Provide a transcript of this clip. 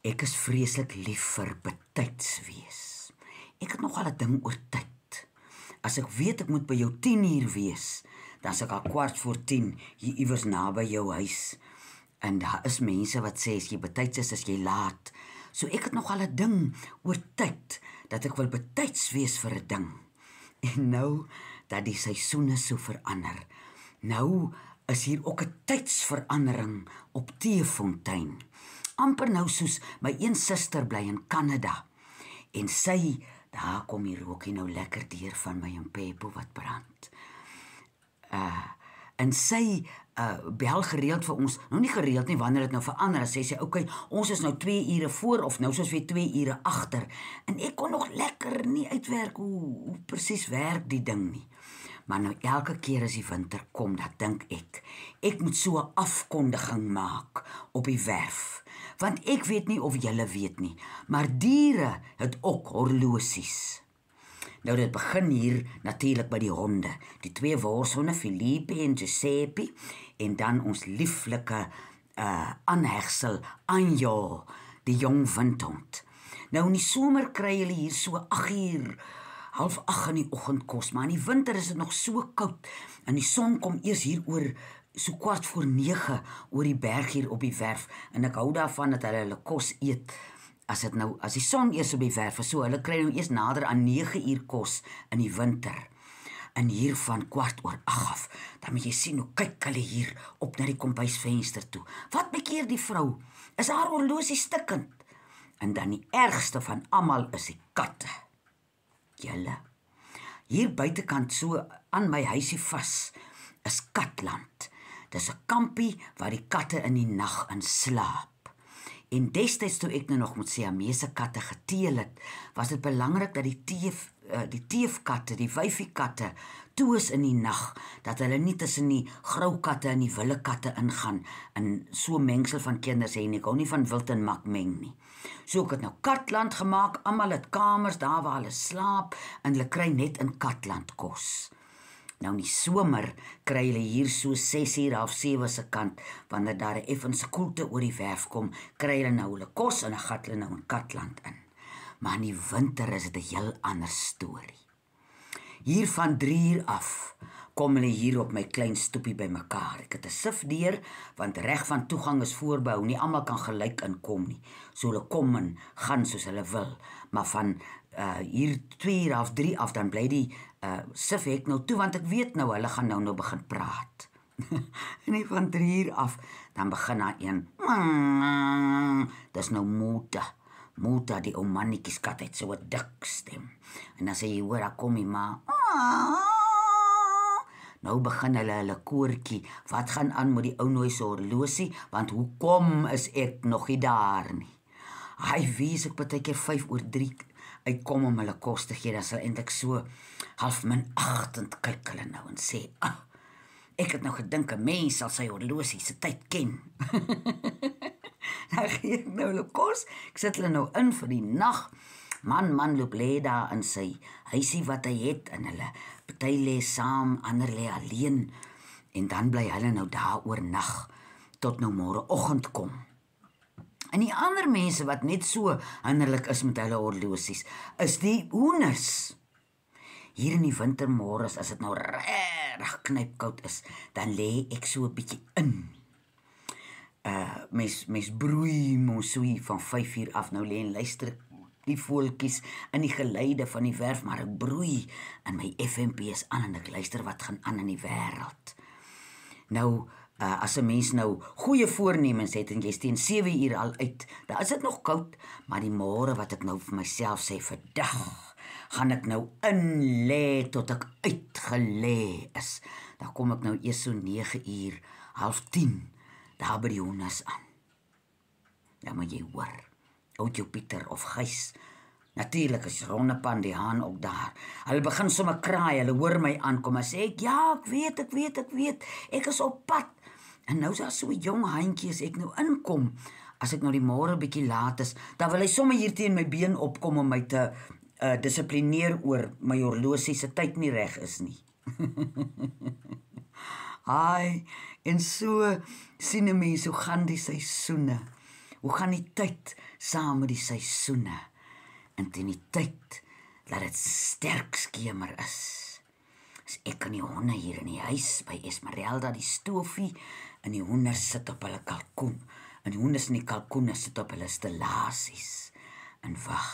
Ek is vreeslik lief vir betyds wees. Ek het nogal 'n ding oor tyd. As ek weet ek moet by jou 10:00 wees, dan is ek al 10:15 hier iewers naby jou huis. En daar is mense wat sê as jy betyds is jy laat. So ek het nogal 'n ding oor tyd, dat ek wil betyds wees vir 'n ding. En nou dat die seisoene so verander, nou is hier ook 'n tydsverandering op Teefontein. Amper nou soos my een suster bly in Kanada. En sy, daar kom die rookie nou lekker deur van my Mpepo wat brand. En sy bel gereeld vir ons, nou nie gereeld nie, wanneer dit nou verander, sê sy, okay, ons is nou 2 ure voor, of nou soos weer 2 ure agter, en ek kon nog lekker nie uitwerk hoe presies werk die ding nie. Maar nou elke keer as die winter kom, dan dink ek moet so 'n afkondiging maak op die werf, want ek weet nie of julle weet nie, maar diere het ook horlosies. Nou dit begin hier natuurlik by die honde, die 2 worshonde, Felipe en Giuseppe, en dan ons lieflike aanhegsel, Anjo, die jong windhond. Nou in die somer kry hulle hier so 8:00, 7:30 in die oggend kos, maar in die winter is dit nog so koud, en die son kom eers hier oor so 8:15 oor die berg hier op die werf, en ek hou daarvan dat hulle kos eet, as die son eers op die werf is, so hulle kry nou eers nader aan 9:00 kos in die winter. En hier van 7:15 af, dan moet jy sien hoe kyk hulle hier op na die kombuisvenster toe. Wat bekeer die vrou? Is haar horlosie stikkend? En dan die ergste van almal is die katte. Julle, hier buitekant so aan my huisie vas, is Katland. Dis 'n kampie waar die katte in die nag in slaap. En destyds toe ek nou nog met Siamese katte geteel het, was dit belangrik dat die teefkatte, die wyfiekatte, toe is in die nag, dat hulle nie tussen die graukatte en die wille katte ingaan, en so mengsel van kinders hê nie, ek hou nie van wild en mak meng nie. So ek het nou Katland gemaak, almal het kamers daar waar hulle slaap, en hulle kry net in Katland kos. Nou in die somer kry hulle hier so 6:00, 7:30 se kant, wanneer daar 'n effense koelte oor die werf kom, kry hulle nou hulle kos en dan gaan hulle nou in Katland in. Maar in die winter is dit 'n heel ander storie. Hier van 3:00 af kom hulle hier op my klein stoepie by mekaar. Ek het 'n sifdeur, want reg van toegang is voorbehou, nie almal kan gelyk inkom nie. So hulle kom en gaan soos hulle wil, maar van hier 2:00 of 3:00 af, dan bly die sifhek nou toe, want ek weet nou, hulle gaan nou begin praat. En van 3:00 af, dan begin daar een, dis nou Mota, die ou mannetjieskat het so 'n dik stem. En dan sê jy, hoor, daar kom die ma. Nou begin hulle koortjie, wat gaan aan met die ou nooi se horlosie, want hoekom is ek nog nie daar nie? Hy wees ek partykeer 2:55 uitkom om hulle kos te gee, dan sal eintlik so 7:30 kyk hulle nou en sê, ek het nou gedink 'n mens sal sy horlosie se tyd ken. Dan gee ek nou hulle kos, ek sit hulle nou in vir die nag. Man loop lê daar in sy huisie wat hy het, en hulle party lê saam, ander lê alleen, en dan bly hulle nou daar oornag, tot nou môreoggend kom. En die ander mense wat net so hinderlik is met hulle horlosies, is die hoenders. Hier in die wintermôres, as dit nou reg knypkoud is, dan lê ek so 'n bietjie in. Mens broei mos so hier van 5:00 af, nou lê en luister die voeltjies in die geluide van die werf, maar ek broei en my FMP is aan en ek luister wat gaan aan in die wêreld. Nou, as 'n mens nou goeie voornemens het en jy is teen 7:00 al uit, dan is dit nog koud, maar die môre wat ek nou vir myself sê, vandag gaan ek nou in lê tot ek uitgelê is. Dan kom ek nou eers so 9:00, 9:30, daar by die hoenders aan. Dan moet jy hoor, Oudjou Pieter of Gys, natuurlik is Ronnepan die haan ook daar. Hulle begin sommer kraai, hulle hoor my aankom en sê ek, ja, ek weet, ek is op pad. En nou is daar so 'n jong haantjie, as ek nou inkom, as ek nou die môre bietjie laat is, dan wil hy sommer hier teen my been opkom om my te dissiplineer oor my horlosie se tyd nie reg is nie. En so sien 'n mens hoe gaan die seisoene. hoe gaan die tyd saam met die seisoene, en teen die tyd dat dit sterk skemer is ek en die honde hier in die huis by Esmeralda die stoofie, en die honde sit op hulle kalkoen, en die honde en die kalkoene sit op hulle stellasies, en wag